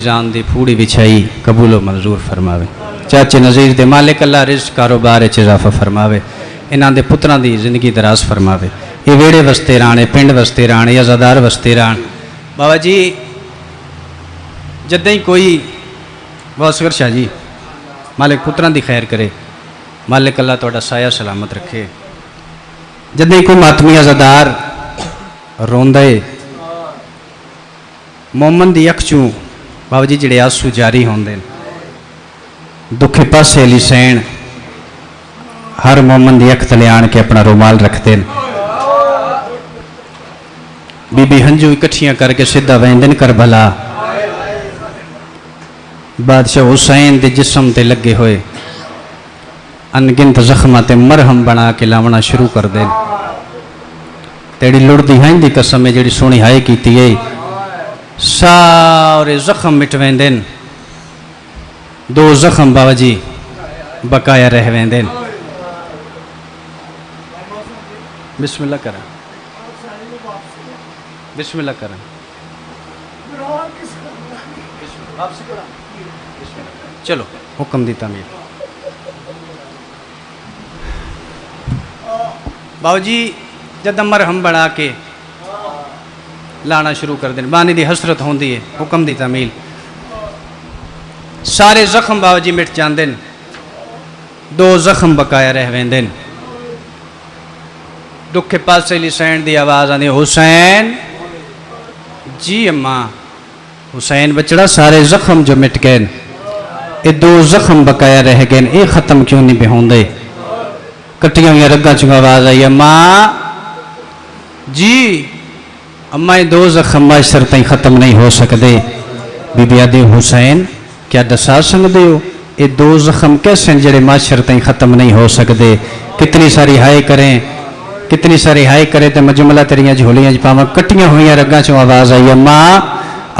जान दी फूड़ी बिछाई कबूलो मंजूर फरमावे। चाचे नज़ीर दे मालिक अल्लाह रिज़्क़ कारोबार च इजाफा फरमावे। इन्हां दे पुत्रां दी जिंदगी दराज फरमावे। ये वेड़े वसते रहने, पिंड वसते रहने, अज़ादार वसते रहन। बाबा जी जद ही कोई बहुत असगर शाह जी मालिक पुत्रां दी खैर करे, मालिक अल्लाह तुहाडा साया सलामत रखे। जद ही कोई मातमी अज़ादार रोंदा है, मोमन दी अख चूं बाबा जी जिहड़े आंसू जारी होंदे दुखे पासे अली सैन हर मोमन दी अख तले आण के अपना रुमाल रखते हैं। बीबी हंजू इकट्ठियां करके सीधा वेंदन कर भला बादशाह हुसैन दे जिस्म ते लगे हुए अनगिनत जख्मां ते मरहम बना के लावना शुरू कर देन। तेरी लुड़दी हैं दी कसम है जिहड़ी सोहनी हाय कीती है सारे जख्म मिट वेंदे। दो जख्म बाबा जी बकाया रह वेंदे। बिस्मिल्लाह करा, बिस्मिल्लाह करा। चलो हुक्म दी तामीर। बाबू जी जद मरहम बना के लाना शुरू कर दें, बानी दी हसरत होंदी है, हुक्म दी तामील। सारे जख्म बाबा जी मिट जाते, दो जख्म बकाया रह वेंदे। दुखे पासे लिसैन दी आवाज़ आती, हुसैन जी अम्मा। हुसैन बचड़ा सारे जख्म जो मिट गए, ये दो जख्म बकाया रह गए, ये खत्म क्यों नहीं पे होंदे? कट्टियां हुई रग्गां चों आवाज़ आई, अम्मा जी अम्मा ये दो जख्म माशर तई खत्म नहीं हो सकते। बीबी आदि हुसैन क्या दसा सकते हो ये दो जख्म कैसे जड़े माशर तई खत्म नहीं हो सकते? कितनी सारी हाय करें, कितनी सारी हाय करें तो मजमला तेरिया झोलियां पावा। कट्टियां हुई रग्गां चों आवाज़ आई, अम्मा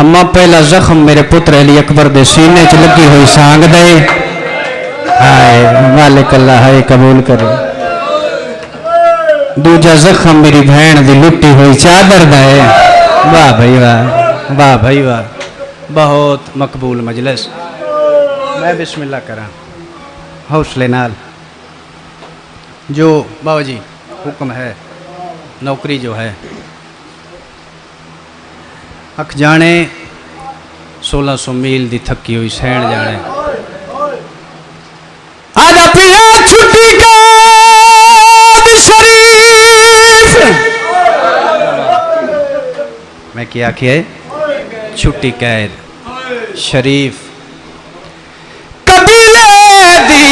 अम्मा पहला जख्म मेरे पुत्र अली अकबर दे सीने च लगी हुई सांग दे। हाय मालिक अल्लाह हाय कबूल करे। दूजा जख्म मेरी बहन दी लुटी हुई चादर दा है। वाह भाई वाह, वाह भाई वाह, बहुत मकबूल मजलिस। मैं बिस्मिल्लाह करा हौसले नाल। जो बाबा जी हुक्म है, नौकरी जो है अख जाने 1600 मील दी थकी हुई सैन जाने। आजा पिया छुट्टी का मैं क्या किया छुट्टी कैद शरीफ कबीले दी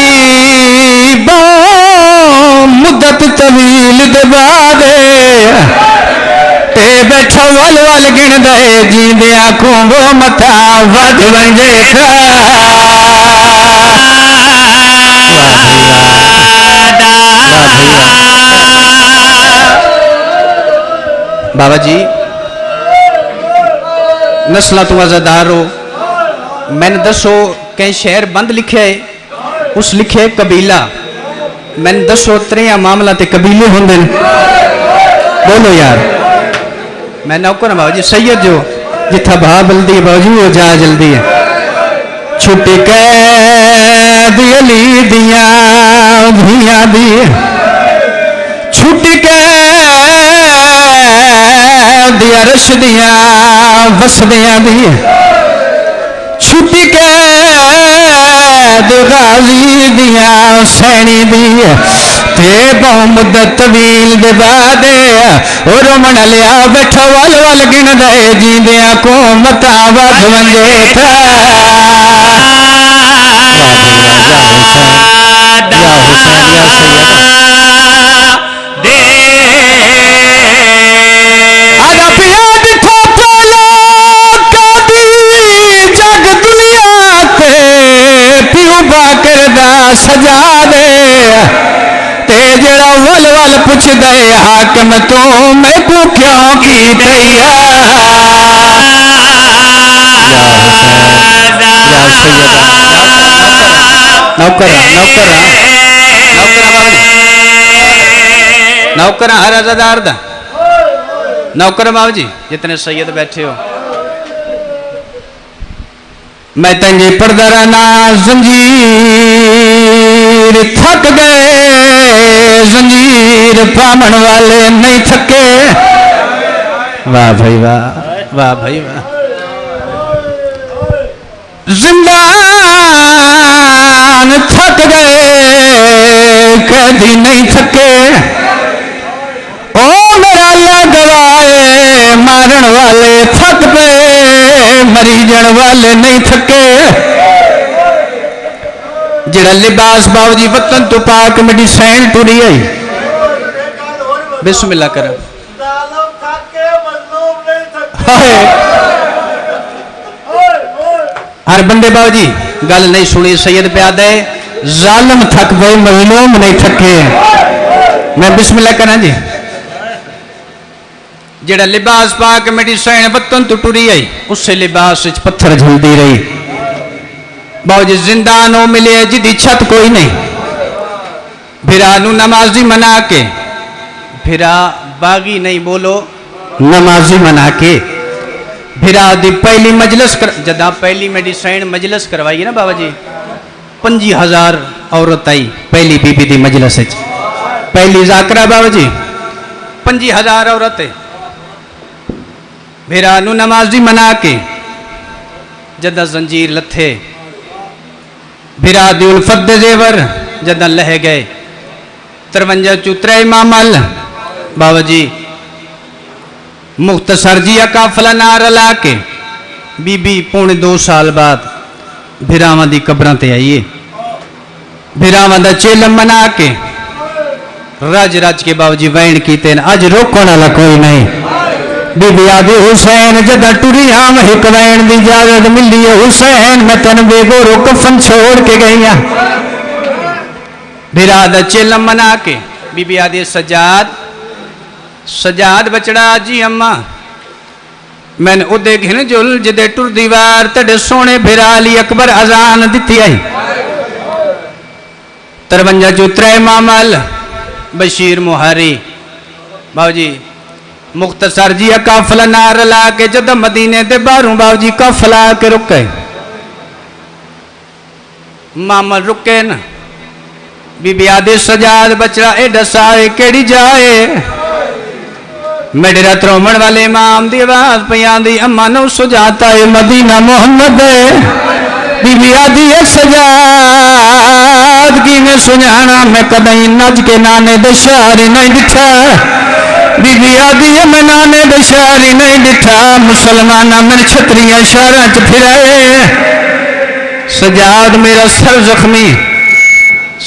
मुद्दत तवील दे बादे ते बैठो वल वल गिन दे जींदे आंखों वो मथा वध वंजे बाबा जी नस्ला तू आजादार हो। मैंने दसो कहीं शहर बंद लिखे है, उस लिखे कबीला। मैंने दसो त्रिया मामला ते कबीले होंगे। बोलो यार मैं नौकर बाबा जी सैयद जो जिथा भा बल्दी बाबा जी वो जा जल्दी है। छुट्टी कैद अली दिया भुइया दी, छुट्टी दिया रश दिया वसदिया दी, छुट्टी कैद गाजी दिया सैनी दी ते बहु मुद्दत तवील दे बादे ओ रोमन लिया बैठो वल वल गिन दे जींदिया को मता वध वंजे था। सजा दे ते जड़ा वल वल पुछ दे हाकम तू मैं को क्यों की दैया। नौकर हर अज़ादार दा नौकर बाबू जी जितने सैयद बैठे हो मैं तंजे पढ़दा रहना जंजीर थक गए, जंजीर पामन वाले नहीं थके। वाह भाई वाह, वाह भाई वाह। जिंदान थक गए, कैदी नहीं थके। ओ मेरा अल्लाह गवाए, मारन वाले थक पे, मरीजन वाले नहीं थके। जेड़ा लिबास बाबूजी वतन तो पाक मेडिसिन टुरी आई। बिस्मिल्लाह कर। हर बंदे बाबूजी गल नहीं सुनी, सैयद प्याद है जालिम थक गए, मजलूम नहीं थके। मैं बिस्मिल्लाह करा जी। जेड़ा लिबास पाक मेडिसिन वतन तो टुरी आई, उससे लिबास पत्थर झलदी रही। बाबूजी जिंदा नो मिले जिदी छत कोई नहीं। फिरा नू नमाजी मना के, फिरा बागी नहीं बोलो नमाजी मना के। फिरा दी पहली मजलिस कर, जदा पहली मेडिसिन मजलिस करवाई ना बाबा जी, 50,000 औरत आई पहली बीबी दी मजलिस। पहली जाकरा बाबा जी 50,000 औरत है। फिरा नू नमाजी मना के जदा जंजीर लथे, फिरा दी उल्फत दे जेवर जदा लह गए। 53 चुतरे मामल बाबा जी मुख्तसर जी काफला नार ला के बीबी पौने 2 साल बाद भिरावां दी कब्रां ते आईए। भिरावां दा चेलम मना के रज रज के बाबू जी वैन कीते। अज रोकण वाला कोई नहीं। बीबी आदि हुसैन जदा टुरी आम हिक वैन दी इजाजत मिली है। हुसैन मैं तेन बेगोरो कफन छोड़ के गई। भिरा दा चेलम मना के बीबी आदि सजाद सजाद बचड़ा जी अम्मा मैंने उदे घिन जुल जिदे टुर दीवार तेरे सोने भिरा अली अकबर अजान दिती आई। 53 चुतरे मामल बशीर मुहारी बाबूजी मुख्तसर जी काफला नार ला के जद मदीने दे बाहरों बाबूजी काफला के रुके। मामल रुके न बीबी आदि सजाद बचड़ा ए दसाए केड़ी जाए। मेरे रात रोमन वाले इमाम दी आवाज पिया दी अम्मा नो सुजाता है मदीना मोहम्मद। बीबी आदि सजाद की मैं सुझाना मैं कदई नज के नाने दशारी नहीं दिठा। बीबी आदि मैं नाने दशारी नहीं दिठा। मुसलमाना मेरे छतरिया शहर च फिराए। सजाद मेरा सर जख्मी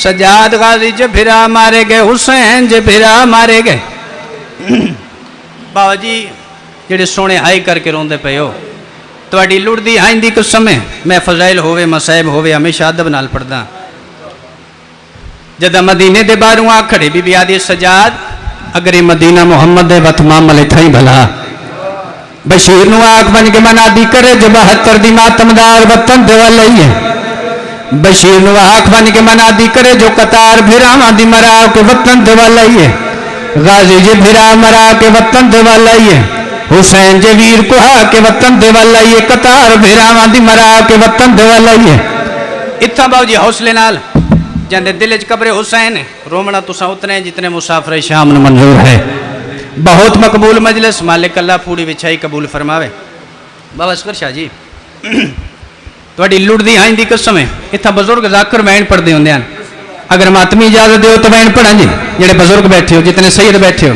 सजाद गाजी ज फिरा मारे गए। हुसैन ज फिरा मारे गए। बाबा जी जेडे सोने हाई करके रोंदे पे हो तुहाडी लुड़दी आइंदी कसम है। मैं फजाइल होवे मसाइब होवे हमेशा अदब नाल पढ़दा। जदा मदीने दे बाहरों आ खड़े बीबी आदि सजाद अगर ये मदीना मोहम्मद दे वत मामले थई भला। बशीर नु आख बन के मनादी करे जो 72 दी मातमदार वतन दे वाले है। बशीर नु आख बन के मनादी करे जो कतार भिरावां दी मरा के वतन दे वाले है। गाजी जे भिरा मरा के वतन दे वाला ही है। हुसैन जे वीर कुहा के वतन दे वाला ही है। कतार भिरावां दी मरा के वतन दे वाला ही है। इतना बाबू जी हौसले नाल जंदे दिल च कब्रे हुसैन रोमना तुसा उतने जितने मुसाफिर शाम न मंजूर है। बहुत मकबूल मजलिस मालिक अल्लाह पूरी विछाई कबूल फरमावे। बाबा असगर शाह जी तुहाडी लुड़दी आइंदी कसम है। इतना बुजुर्ग जाकर वैन पढ़ते होंगे हैं। अगर मातमी इजाजत दो तो वैन पढ़ा जी जेडे बुजुर्ग बैठे हो जितने सैयद बैठे हो।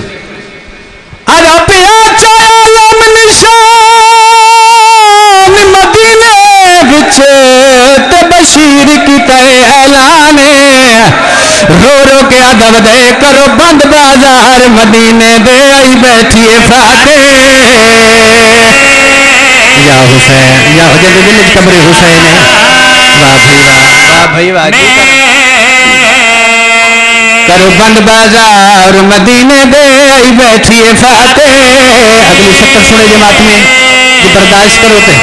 मदीने बिच ते बशीर की तय ऐलाने रो रो के अदब दे करो बंद बाजार मदीने दे आई बैठिए फाते। या हुसैन या जब दिल कब्रे हुसैन है। वाह भाई वाह, वाह भाई वाह। करो बंद बाजार मदीने दे आई बैठिए फाते। अगली 70 सुने जमात में बर्दाश्त करो ते